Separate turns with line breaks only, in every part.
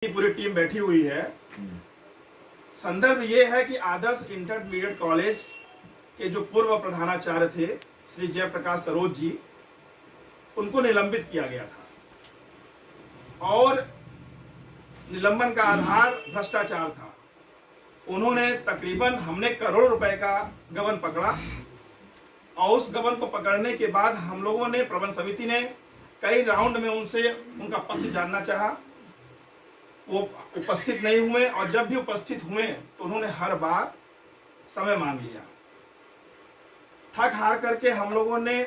पूरी टीम बैठी हुई है। संदर्भ ये है कि आदर्श इंटरमीडिएट कॉलेज के जो पूर्व प्रधानाचार्य थे श्री जयप्रकाश सरोज जी, उनको निलंबित किया गया था और निलंबन का आधार भ्रष्टाचार था। उन्होंने तकरीबन हमने करोड़ रुपए का गबन पकड़ा और उस गबन को पकड़ने के बाद हम लोगों ने, प्रबंध समिति ने कई राउंड में उनसे उनका पक्ष जानना चाहा। वो उपस्थित नहीं हुए और जब भी उपस्थित हुए तो उन्होंने हर बार समय मांग लिया। थक हार करके हम लोगों ने,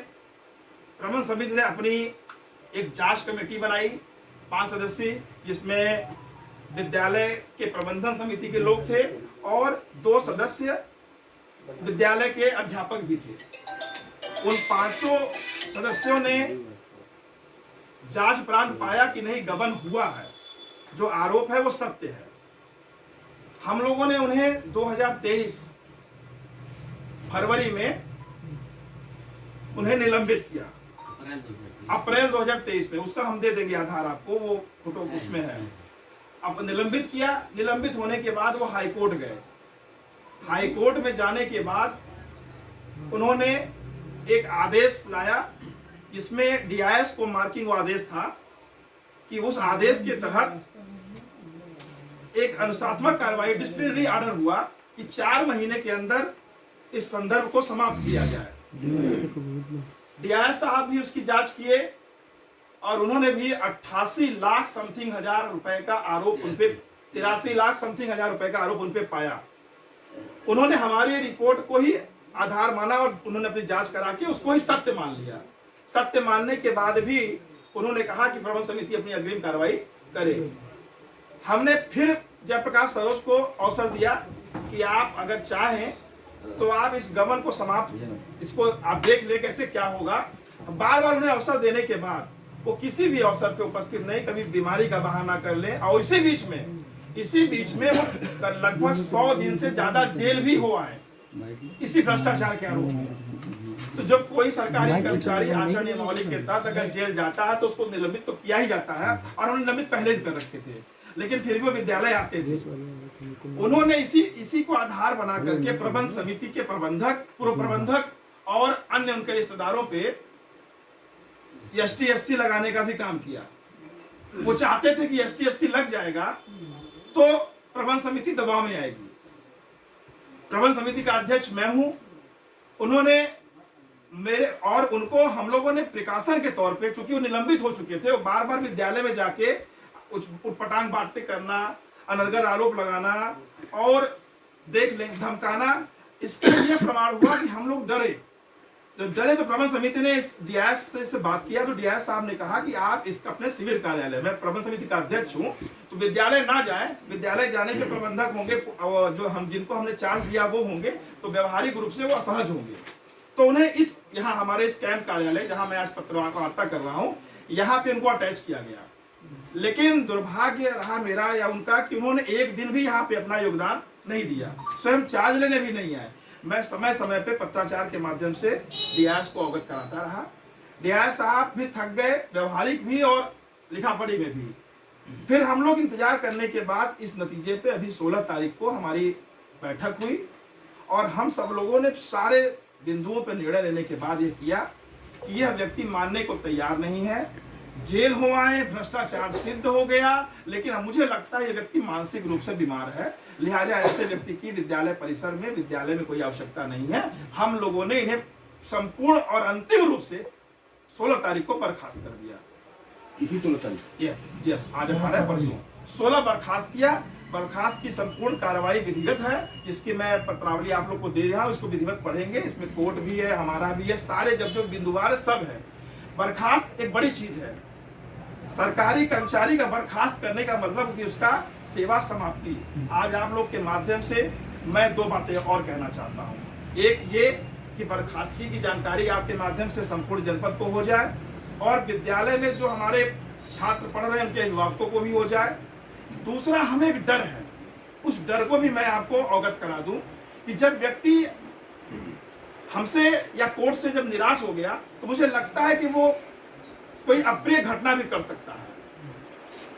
प्रबंध समिति ने अपनी एक जांच कमेटी बनाई 5 सदस्यीय, जिसमें विद्यालय के प्रबंधन समिति के लोग थे और 2 सदस्य विद्यालय के अध्यापक भी थे। उन 5 सदस्यों ने जांच उपरांत पाया कि नहीं, गबन हुआ है, जो आरोप है वो सत्य है। हम लोगों ने उन्हें 2023 फरवरी में उन्हें निलंबित किया, अप्रैल 2023 में। उसका हम दे देंगे आधार आपको, वो फोटो उसमें है। अब निलंबित किया। निलंबित होने के बाद वो हाई कोर्ट गए। हाई कोर्ट में जाने के बाद उन्होंने एक आदेश लाया जिसमें डीआईएस को मार्किंग आदेश था कि उस आदेश के तहत एक अनुशासनात्मक कार्रवाई, डिसिप्लिनरी ऑर्डर हुआ कि 4 महीने के अंदर इस संदर्भ को समाप्त किया जाए। डीआईएस साहब भी उसकी जांच किए और उन्होंने भी 88 लाख समथिंग हजार रुपए का आरोप उनपे, 83 लाख समथिंग हजार रुपए का आरोप उनपे पाया। उन्होंने हमारी रिपोर्ट को ही आधार माना और उन्होंने अपनी जांच करा के उसको ही सत्य मान लिया। सत्य मानने के बाद भी उन्होंने कहा कि प्रबंध समिति अपनी अग्रिम कार्रवाई करे। हमने फिर जयप्रकाश सरोज को अवसर दिया कि आप अगर चाहें तो आप इस गबन को समाप्त, इसको आप देख ले कैसे क्या होगा। बार बार उन्हें अवसर देने के बाद वो किसी भी अवसर पे उपस्थित नहीं, कभी बीमारी का बहाना कर ले। और इसी बीच में वो लगभग 100 दिन से ज्यादा जेल भी हुआ है इसी भ्रष्टाचार के आरोप में। तो जब कोई सरकारी कर्मचारी आचरण नियमावली के तहत अगर जेल जाता है तो उसको निलंबित तो किया ही जाता है, और उन्होंने निलंबित पहले ही कर रखे थे, लेकिन फिर भी वो विद्यालय आते थे। उन्होंने इसी को आधार बना करके प्रबंध समिति के प्रबंधक, पूर्व प्रबंधक और अन्य उनके रिश्तेदारों पे ST/ST लगाने का भी काम किया। वो चाहते थे कि ST/ST लग जाएगा तो प्रबंध समिति दबाव में आएगी। प्रबंध समिति का अध्यक्ष मैं हूं। उन्होंने मेरे और उनको हम लोगों ने प्रिकॉशन के तौर पे, चूंकि वो निलंबित हो चुके थे, वो बार बार विद्यालय में जाके उटपटांग बातें करना, अनर्गल आरोप लगाना और देख लें धमकाना, इसके लिए प्रमाण हुआ कि हम लोग डरे। जब डरे तो प्रबंध समिति ने इस डीआईएस से बात किया तो डीआईएस साहब ने कहा कि आप इसका अपने शिविर कार्यालय, मैं प्रबंध समिति का अध्यक्ष हूं तो विद्यालय ना जाए, विद्यालय जाने के प्रबंधक होंगे जो जिनको हमने चार्ज दिया वो होंगे, तो व्यवहारिक रूप से वो असहज होंगे। तो उन्हें यहाँ हमारे इस कैंप कार्यालय, जहां मैं आज पत्रवार्ता कर रहा हूं, यहाँ पे उनको अटैच किया गया। लेकिन दुर्भाग्य रहा मेरा या उनका कि उन्होंने एक दिन भी यहाँ पे अपना योगदान नहीं दिया, स्वयं चार्ज लेने भी नहीं आए। मैं समय समय पे पत्राचार के माध्यम से डीआईएस को अवगत कराता रहा। डीआईएस साहब भी थक गए, व्यवहारिक भी और लिखा पढ़ी में भी। फिर हम लोग इंतजार करने के बाद इस नतीजे पे अभी 16 तारीख को हमारी बैठक हुई और हम सब लोगों ने सारे बिंदुओं पर निर्णय लेने के बाद यह किया कि यह व्यक्ति मानने को तैयार नहीं है, जेल हो आए, भ्रष्टाचार सिद्ध हो गया, लेकिन मुझे लगता है यह व्यक्ति मानसिक रूप से बीमार है, लिहाजा ऐसे व्यक्ति की विद्यालय परिसर में, विद्यालय में कोई आवश्यकता नहीं है। हम लोगों ने इन्हें संपूर्ण और अंतिम रूप से 16 तारीख को बर्खास्त कर दिया।
इसी 16 तारीख,
यस, आज 18 परसों 16 बर्खास्त किया। बर्खास्त की संपूर्ण कार्रवाई विधिवत है, जिसकी मैं पत्रावली आप लोग को दे रहा हूँ, इसको विधिवत पढ़ेंगे। इसमें कोर्ट भी है, हमारा भी है, सारे जब जो बिंदुवार सब है। बर्खास्त एक बड़ी चीज है। सरकारी कर्मचारी का बर्खास्त करने का मतलब कि उसका सेवा समाप्ति। आज आप लोग के माध्यम से मैं 2 बातें और कहना चाहता हूँ। एक ये कि बर्खास्तगी की जानकारी आपके माध्यम से संपूर्ण जनपद को हो जाए और विद्यालय में जो हमारे छात्र पढ़ रहे हैं उनके अभिभावकों को भी हो जाए। दूसरा, हमें एक डर है, उस डर को भी मैं आपको अवगत करा दूं कि जब व्यक्ति हमसे या कोर्ट से जब निराश हो गया तो मुझे लगता है कि वो कोई अप्रिय घटना भी कर सकता है।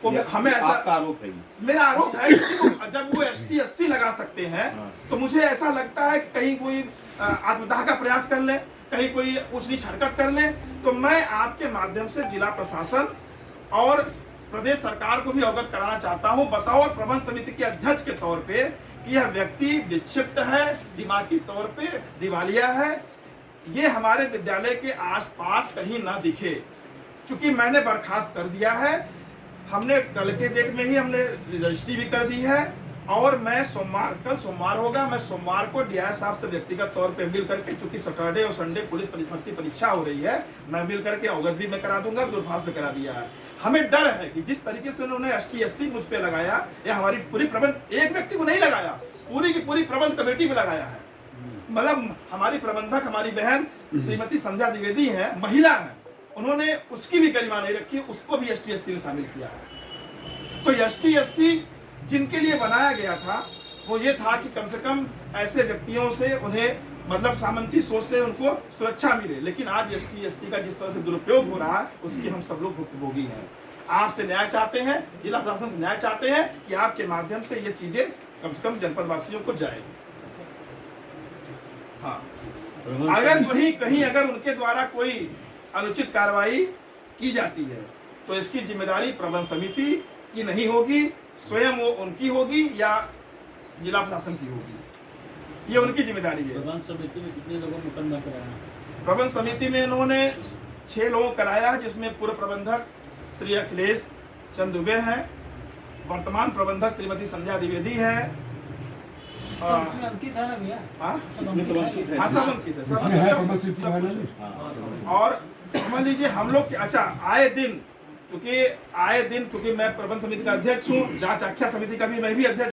हमें ऐसा
आपका आरोप है ये।
मेरा आरोप है कि जब वो ST 80 लगा सकते हैं तो मुझे ऐसा लगता है कि कहीं कोई आत्मदाह का प्रयास कर ले, कहीं कोई ऊंच नीच हरकत कर ले, तो मैं आपके माध्यम से जिला प्रशासन और प्रदेश सरकार को भी अवगत कराना चाहता हूं, बताओ प्रबंध समिति के अध्यक्ष के तौर पे कि यह व्यक्ति विक्षिप्त है, दिमागी तौर पे दिवालिया है, ये हमारे विद्यालय के आसपास कहीं ना दिखे। चूंकि मैंने बर्खास्त कर दिया है, हमने कल के डेट में ही हमने रजिस्ट्री भी कर दी है, और मैं कल सोमवार होगा, मैं सोमवार को DI साहब से व्यक्तिगत तौर पे मिल करके, चूंकि सैटरडे और संडे पुलिस भर्ती परीक्षा हो रही है, मैं मिल करके अवगत भी मैं करा दूंगा, दूरभाष भी करा दिया है। हमें डर है कि जिस तरीके से उन्होंने ST 80 मुझ पे लगाया, या हमारी पूरी प्रबंध, एक व्यक्ति को नहीं लगाया, पूरी की पूरी प्रबंध कमेटी में लगाया है। मतलब हमारी प्रबंधक, हमारी बहन श्रीमती संध्या द्विवेदी है, महिला है, उन्होंने उसकी भी गरिमा नहीं रखी, उसको भी ST 80 में शामिल किया है। तो ST 80 जिनके लिए बनाया गया था वो ये था कि कम से कम ऐसे व्यक्तियों से उन्हें, मतलब सामंती सोच से उनको सुरक्षा मिले, लेकिन आज ST 80 का जिस तरह से दुरुपयोग हो रहा है उसकी हम सब लोग भुक्तभोगी हैं। आपसे न्याय चाहते हैं, जिला प्रशासन से न्याय चाहते हैं कि आपके माध्यम से ये चीजें कम से कम जनपद वासियों को जाए। हाँ, अगर वही कहीं अगर उनके द्वारा कोई अनुचित कार्रवाई की जाती है तो इसकी जिम्मेदारी प्रबंध समिति की नहीं होगी, स्वयं वो उनकी होगी या जिला प्रशासन की होगी, ये उनकी जिम्मेदारी है।
प्रबंध समिति में कितने लोगों को मुकदमा कराया?
प्रबंध समिति में इन्होंने 6 लोगों को कराया है, जिसमें पूर्व प्रबंधक श्री अखिलेश चंद दुबे हैं, वर्तमान प्रबंधक श्रीमती संध्या द्विवेदी है,
अंकित है ना भैया?
हाँ
इसमें तो अंकित है।
हाँ, सब अंकित है, सब और समझ लीजिए हम लोग, अच्छा आए दिन चूंकि मैं प्रबंध समिति का अध्यक्ष हूँ, जांच आख्या समिति का भी मैं भी अध्यक्ष